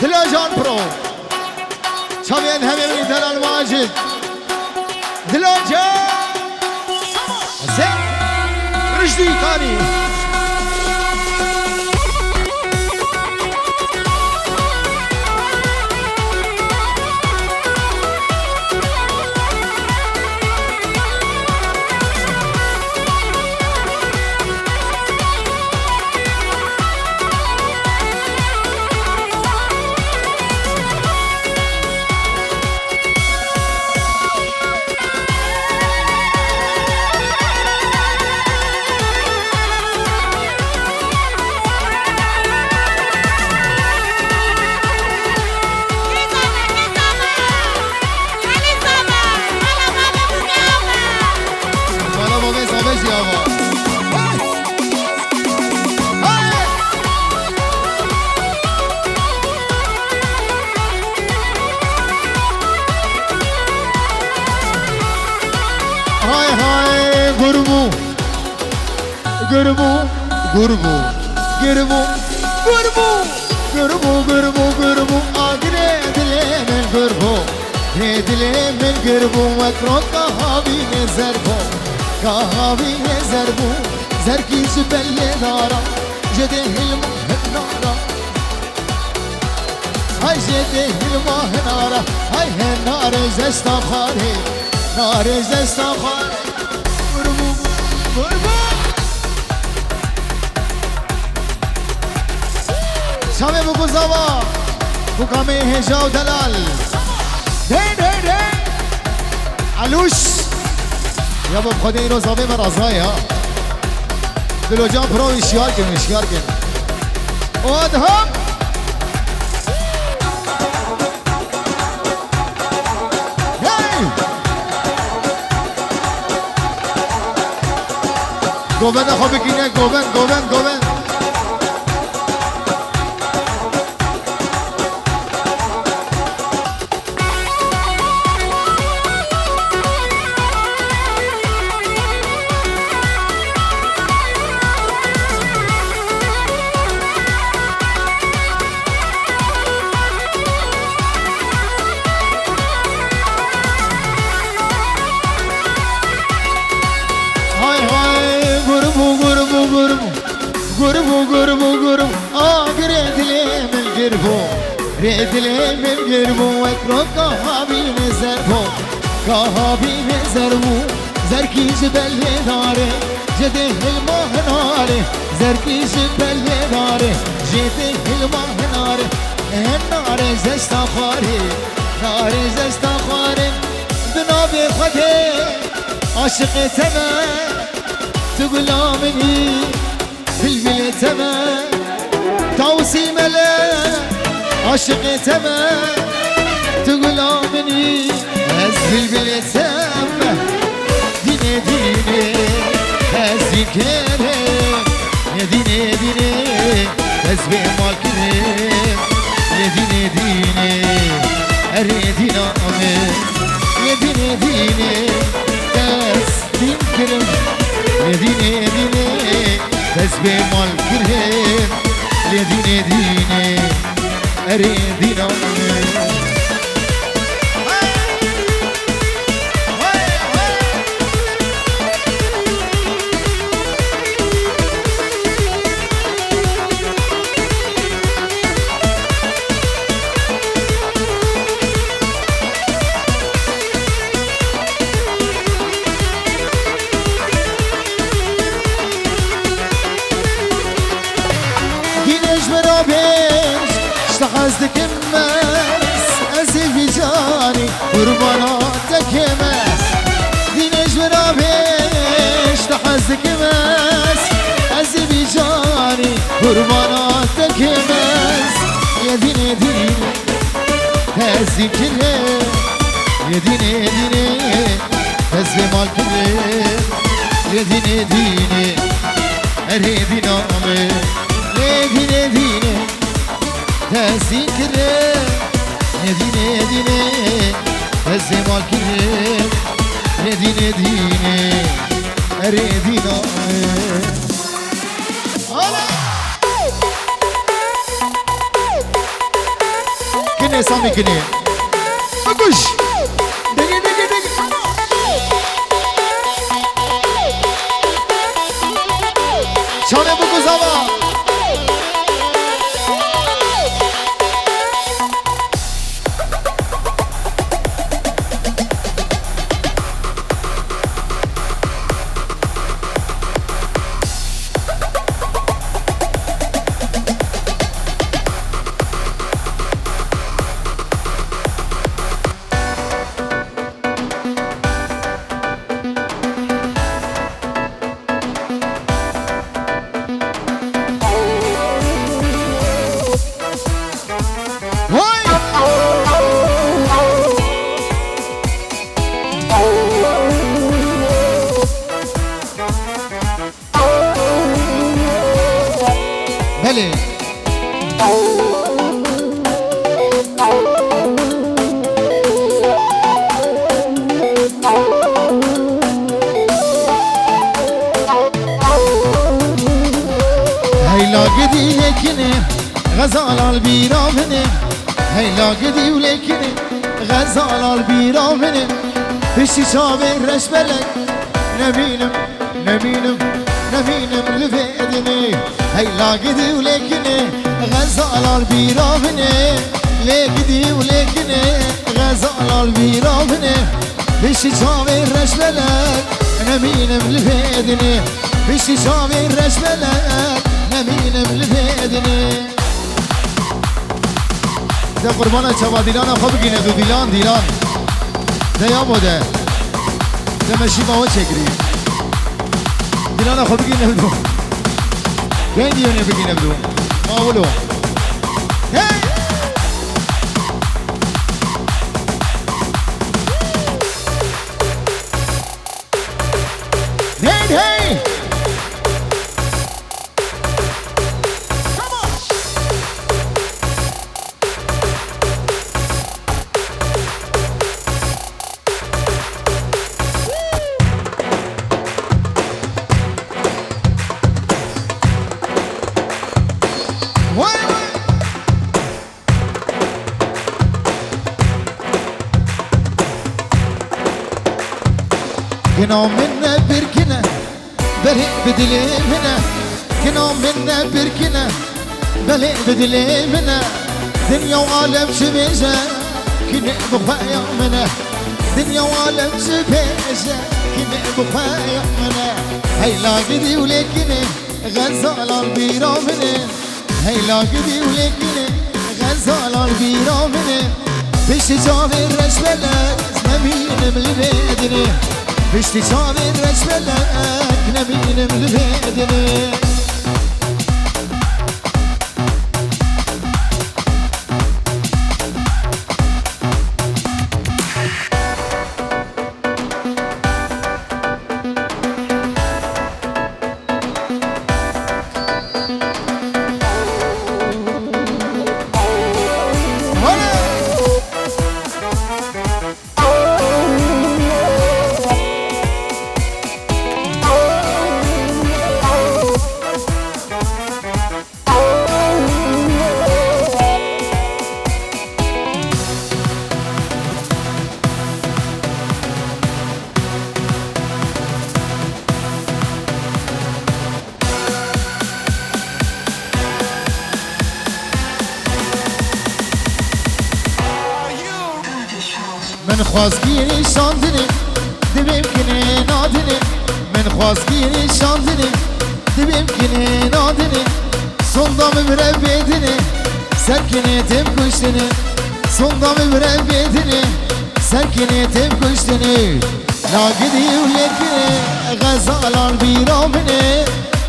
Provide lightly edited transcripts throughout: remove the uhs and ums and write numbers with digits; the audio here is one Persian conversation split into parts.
دلا جان برو شامين همين دلا الماجد دلا جان زين رشدي ثاني Gurbu, gurbu, gurbu, gurbu, gurbu, gurbu, gurbu, agre dilemen gurbu, dilemen gurbu, makro kahavi ne zerbu, zerki zbelle dara, jede hilma nara, hay jede hilma nara, hay nare zestafare, gurbu, gurbu. شامي بو زوا بو كامي هجا ودلال دين علوش يا بو بخدي اینو زاوی مرازای ها دلو جان برو اشیار کن آدهم گوبند خواب بگینه گوبند gurbu agre dilemen girbu ekro kahabi ne zerbu zerki zbelle dare jede hilma nare zerki zbelle dare jede hilma nare nare zestafare binabe khade aşık eteme tuglamini filbile teme توسيمله عاشق تمه تغلامني هزل بالتمه ديني هزل كره يا ديني هزل مالكرم يا ديني اريد نامه يا ديني هزل كرم يا ديني هزل مالكرم ديني أريد نومي اشتخزتك مس أزي جاني قرباناتك مس دينش برابيش اشتخزتك مس أزي جاني قرباناتك مس يا ديني هزي كله يا ديني هزي مال كله يا ديني أريد نامي يا ديني تذكره ديني الزمال كله ديني أريد نامي حساب میکنی بگوش دیگه چانه بگو زبا بله هیلا گدی لکنه غزال بیرامنه هیلا گدی و لکنه غزال بیرامنه بشی چاوه رش بلک نبینم لفیدنی هیلا گدی و لکنه غزال بیرامنه لگدی و لکنه غزال بیرامنه بشی چاوه رش بلک نبینم لفیدنی بشی چاوه رش بلک نبینم لفیدنی ده قربان چوا دیلان خواب بگینه دو دیلان ده یا بوده ده مشی ما چگری دیلان خواب بگینه دو ده دیونه بگینه دو ما اولو هی كنا منا بركنا بريء بدلي منا كنا منا بركنا بريء بدلي منا دنيا وعالم شبيجة كنا بخايا منا دنيا وعالم شبيجة كنا بخايا منا هيلا قدي ولكني غزال البيرا منا هيلا قدي ولكني غزال البيرا منا بيش جابي الرجبلة نبين بالبيدني بشتی چاوی رش بلک نبینم لبیدنی من خواستگیری شاندنی دبیم کنه نادنی من خواستگیری شاندنی دبیم کنه نادنی sondamı mürebbedini serkini tem kuştini sondamı mürebbedini serkini tem kuştini la gidiyor lekini gazalar bir amine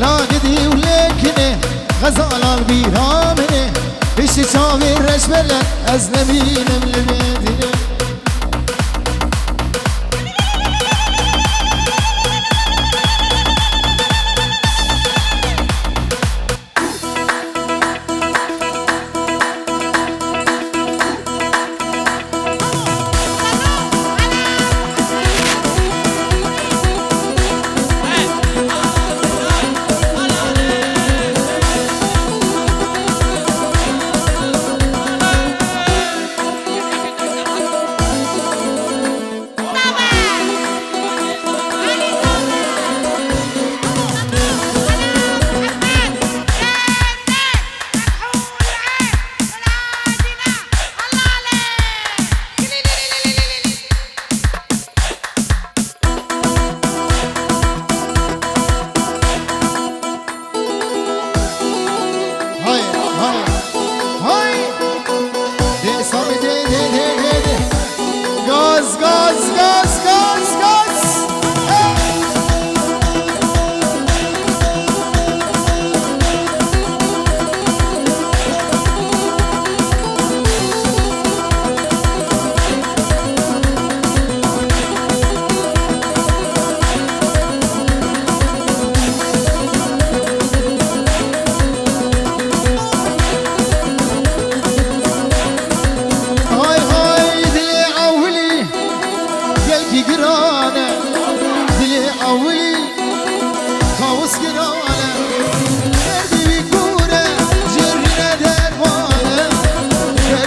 la gidiyor lekini gazalar bir amine işi çavir reşbeler ezneminem lebedini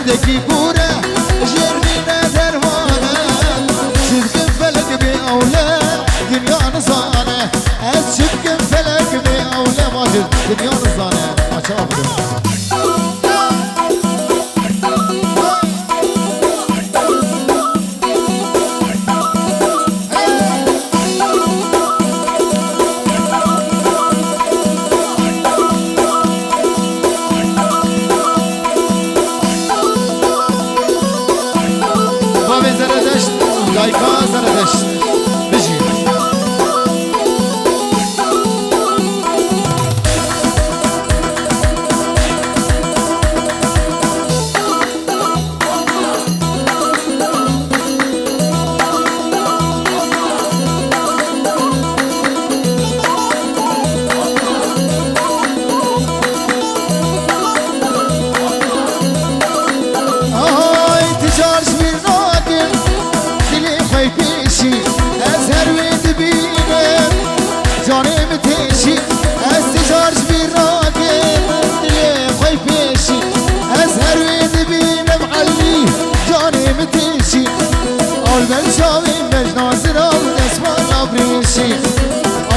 دکی کوره جرمینه درمانه چبکم فلک بی اوله دنیا نزانه از چبکم فلک بی اوله ماجد دنیا نزانه آچه آفرین Gayka Zaradeş Biji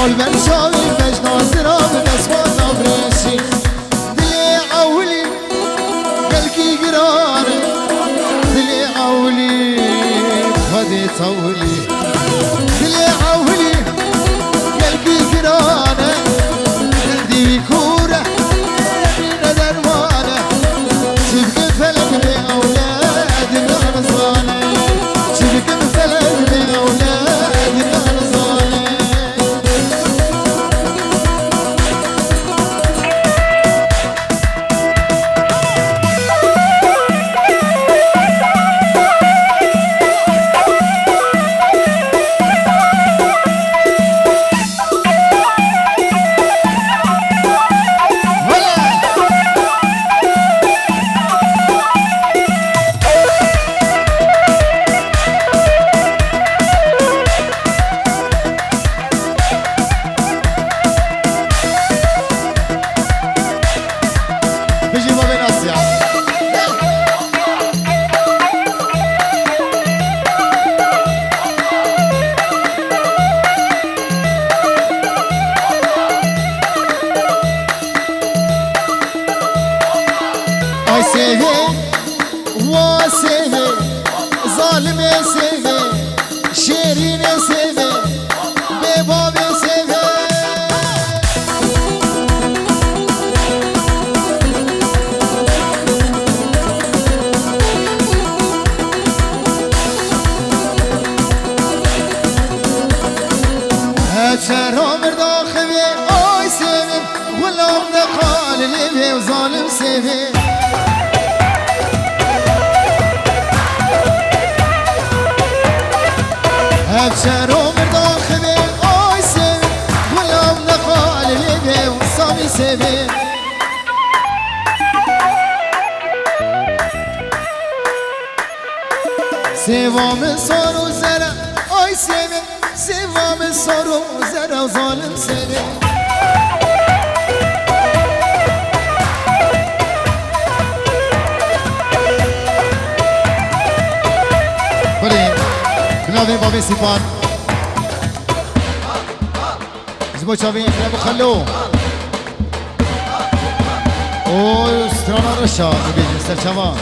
Alben şavi mecnazira ve desmana bresi Dili avli belki girane Dili avli hadi tavli Dili avli belki girane Dildi kure ne dermane Çibkin felek bi avladim yanzane Çibkin felek bi avladim yanzane شهرام داخوی آی سیویم غلام دقال لیوی و ظالم سیویم شهرام داخوی آی سیویم غلام دقال لیوی و سامی سیویم سیوام سار و زره آی سیویم سیوام سار و زره و ظالم سیویم بریم بنابه بابی سیپان زبو چاوی اکرم و خلو اوه سترانا رشا ببینید سرچوان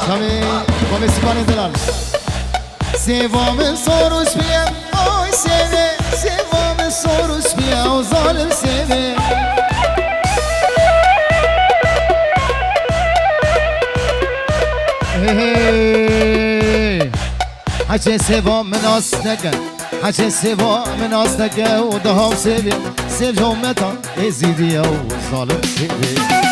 چاوی بابی سیپان دلال سیوام سار و سپیم آی سیوه سیوام سار و سپیم و ظالم سیوه حچه سیوام مناس نکن حچه سیوام مناس نکن و دهام سیوه سیو جومتا ازیدیه و ظالم سیوه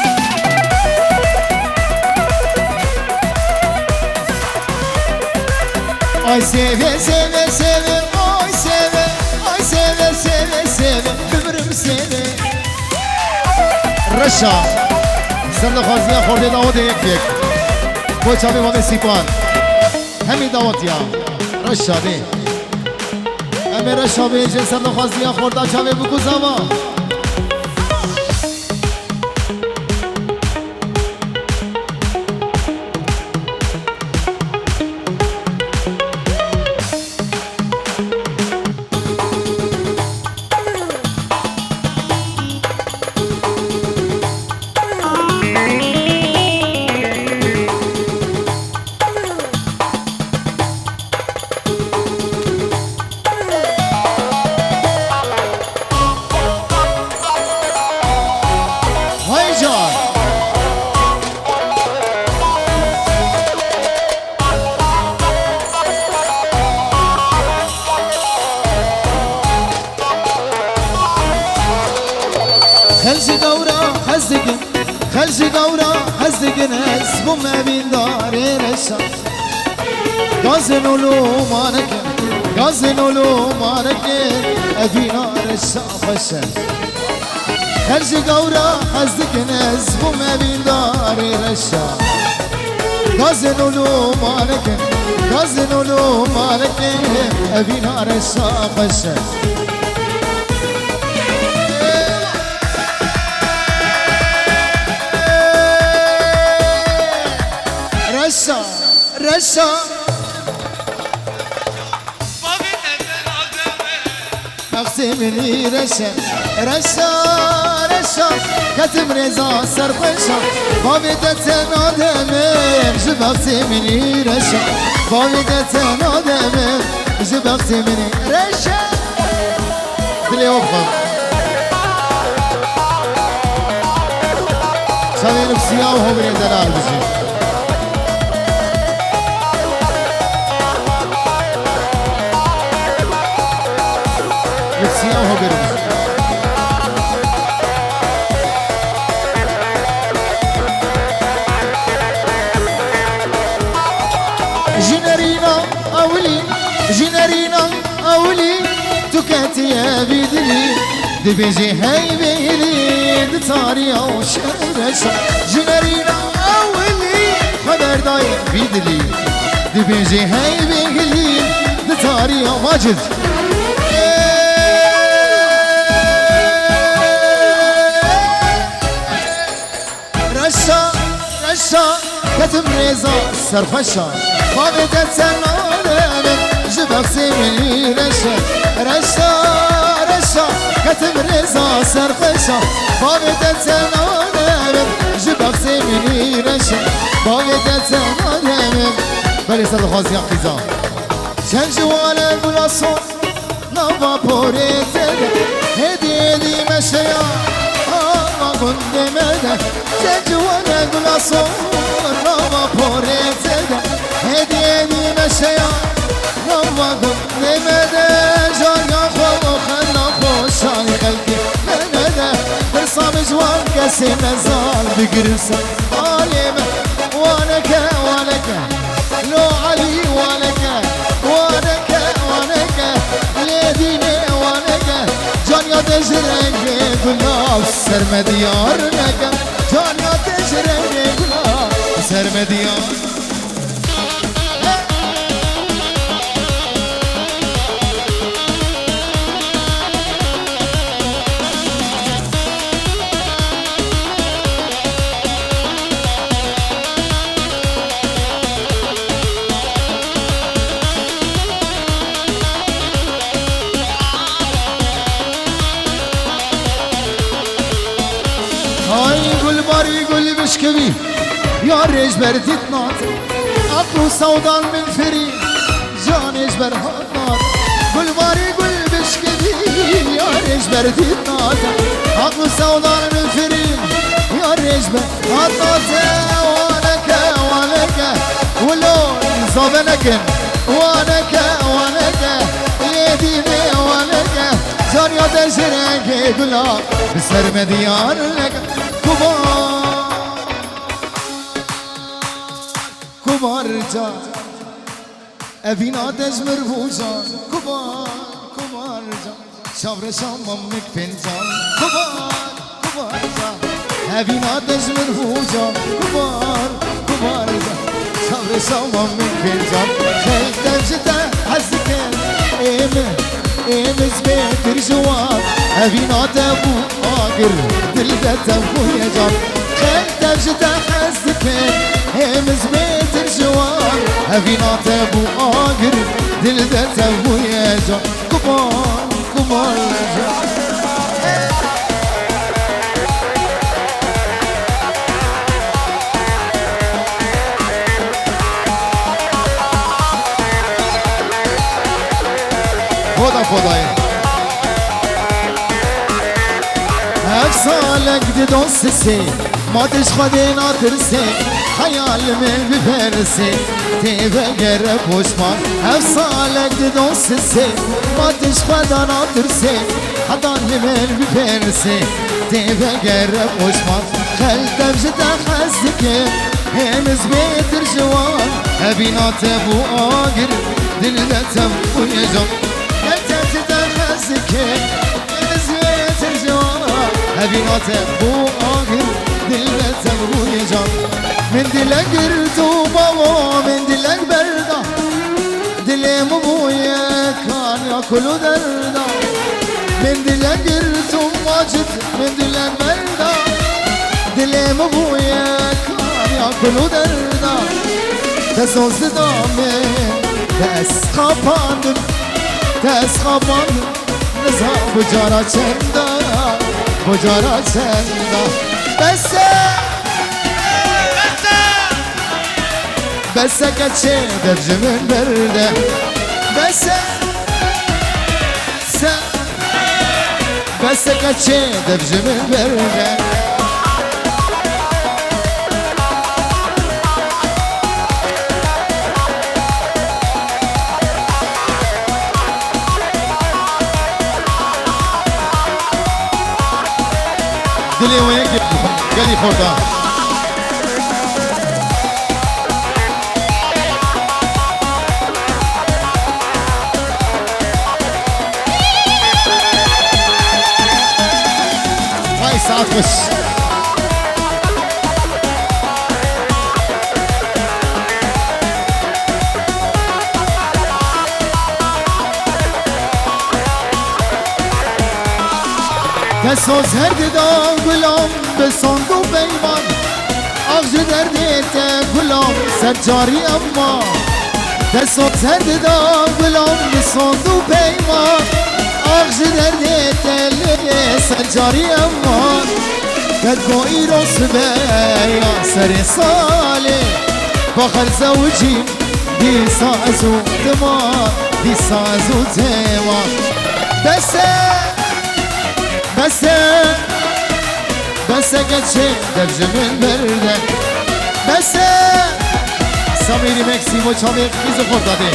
Ay seve seve seve ay seve ay seve seve seve ömrüm seve Raşa Sen de fazla khorde davet ek ek Bu çabe vade sipan Hemi davet ya Raşa de Eme Raşa be je sen de fazla khorda çabe bu kuzama مبين داري رشا غازن ولو مانك غازن ولو مانك أبينا رشا خشا خرج قورا حزدك نزبو مبين داري رشا غازن ولو مانك غازن ولو مانك أبينا رشا خشا رشا رشا مقسمني رشا رشا رشا كتم رزا سرخشا بابدت نادمم جبقسمني رشا بابدت نادمم جبقسمني رشا دلي وفق شاوين بسياه وهو من دلال بجي وهو بيرمز جنرينا أولي جنرينا أولي تكاتي يا بيدلي دبيجي هاي بيلي دتاري أو شرشة جنرينا أولي خبر داي بيدلي دبيجي هاي بيلي دتاري أو ماجد رشا رشا كتم ريزا سرخشا خابدت سنادم جبك سيمني رشا رشا رشا كتم ريزا سرخشا خابدت سنادم جبك سيمني رشا خابدت سنادم بلي صدق خازي قيزا شنجوال البلاصون نوبا بوريت هدي دي مشيا ما كنت مدى جوانا قلاصون رابا بوريت هدي دي مشيا ما كنت مدى جايا خو خلا خوشاني قلبي مدى برصام جوان كسي نزال بقرصة عالمة وانك وانك لو علي وانك وانك وانك ليديني وانك جان يا تجرني قلاب سرمديار لك جان يا تجرني قلاب سرمديار قل بشكبي يا رجبر تتناط عقلو سودان من فري جان اجبر هاتناط قل باري قل بشكبي يا رجبر تتناط عقلو سودان من فري يا رجبر هاتناط وانك وانك ولو زابنك وانك وانك يديني وانك جان يا تجرنك قلا بسر مديان لك كبار جا أبينا تجمر بوجا كبار جا شابر شاممك فنجان كبار جا أبينا تجمر بوجا كبار جا شابر شاممك فنجان خيل تجتا حزكن زبيت رجوان أبينا تبو آقر دلدة تبو يا جان خيل تجتا حزكن زبيت رجوان أبينا تبو آقر دلدة تبو يا جان كبار جان خدای افسالك دي دوسسي ما تشخدي ناترسي خيال من بفرسي تيبا قرب وشمان افسالك دي دوسسي ما تشخدي ناترسي حضان من بفرسي تيبا قرب وشمان خلت بجدا حزك همز بيتر جوان هبينات ابو آقر دلت ابو يجان قلتت تدخزك همز بيتر جوان هبينات ابو آقر دلت ابو يجان من دلك قرتو بابا من دلك بردا دلم ابويا كان ياكل دردا من دلك قرتو واجد من دلك بردا دلم ابويا كان ياكل دردا تسوز دامن تسخاباندم تسخاباندم نزا بجارا چندا بجارا چندا بس كتشي درج من برده بس كتشي درج من برده دلي وين قالي خورده ساعات بس تسوز هرد دا غلام بساندو بیمان آغج دردیت غلام سرجاری اما تسوز هرد دا غلام بساندو بیمان آغج دردیت سرجاری اما كدقو إيروس بيا سري صالي بخر زوجي دي سازو دمار دي سازو تيوا بس كتشي درج من برده بس ساميري مكسيمو چامي خيزو خورد داده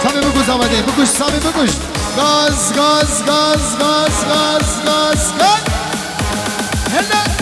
چامي بگوز آمده بگوش سامي بگوش گاز گاز گاز گاز گاز گاز گاز هلا